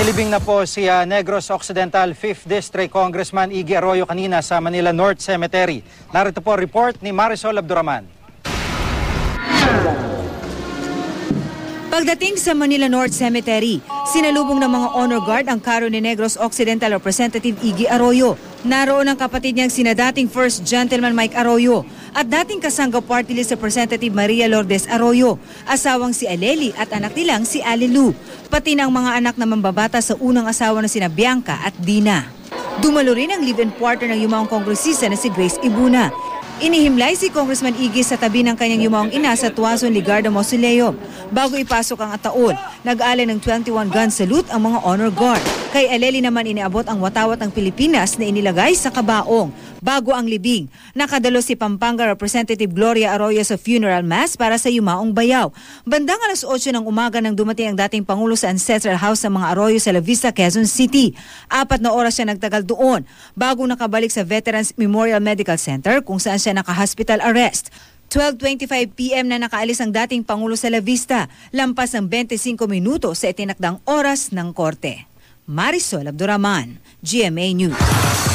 Inilibing na po si Negros Occidental 5th District Congressman Iggy Arroyo kanina sa Manila North Cemetery. Narito po report ni Marisol Abduraman. Pagdating sa Manila North Cemetery, sinalubong ng mga honor guard ang karo ni Negros Occidental Representative Iggy Arroyo. Naroon ang kapatid niyang sina dating First Gentleman Mike Arroyo at dating kasangga party list Representative Maria Lourdes Arroyo, asawang si Aleli at anak nilang si Alilu, pati ng mga anak na mambabata sa unang asawa na sina Bianca at Dina. Dumalo rin ang live-in partner ng yumaong kongresista na si Grace Ibuna. Inihimlay si Congressman Iggy sa tabi ng kanyang yumaong ina sa Tuazon Ligarda Mausoleum. Bago ipasok ang ataol, nag-alay ng 21 gun salute ang mga honor guard. Kay Aleli naman iniabot ang watawat ng Pilipinas na inilagay sa kabaong. Bago ang libing, nakadalo si Pampanga Representative Gloria Arroyo sa funeral mass para sa yumaong bayaw. Bandang alas 8 ng umaga nang dumating ang dating Pangulo sa Ancestral House ng mga Arroyo sa La Vista, Quezon City. 4 na oras siya nagtagal doon bago nakabalik sa Veterans Memorial Medical Center kung saan siya naka-hospital arrest. 12:25 p.m. na nakaalis ang dating Pangulo sa La Vista, lampas ng 25 minuto sa itinakdang oras ng korte. Marisol Abduraman, GMA News.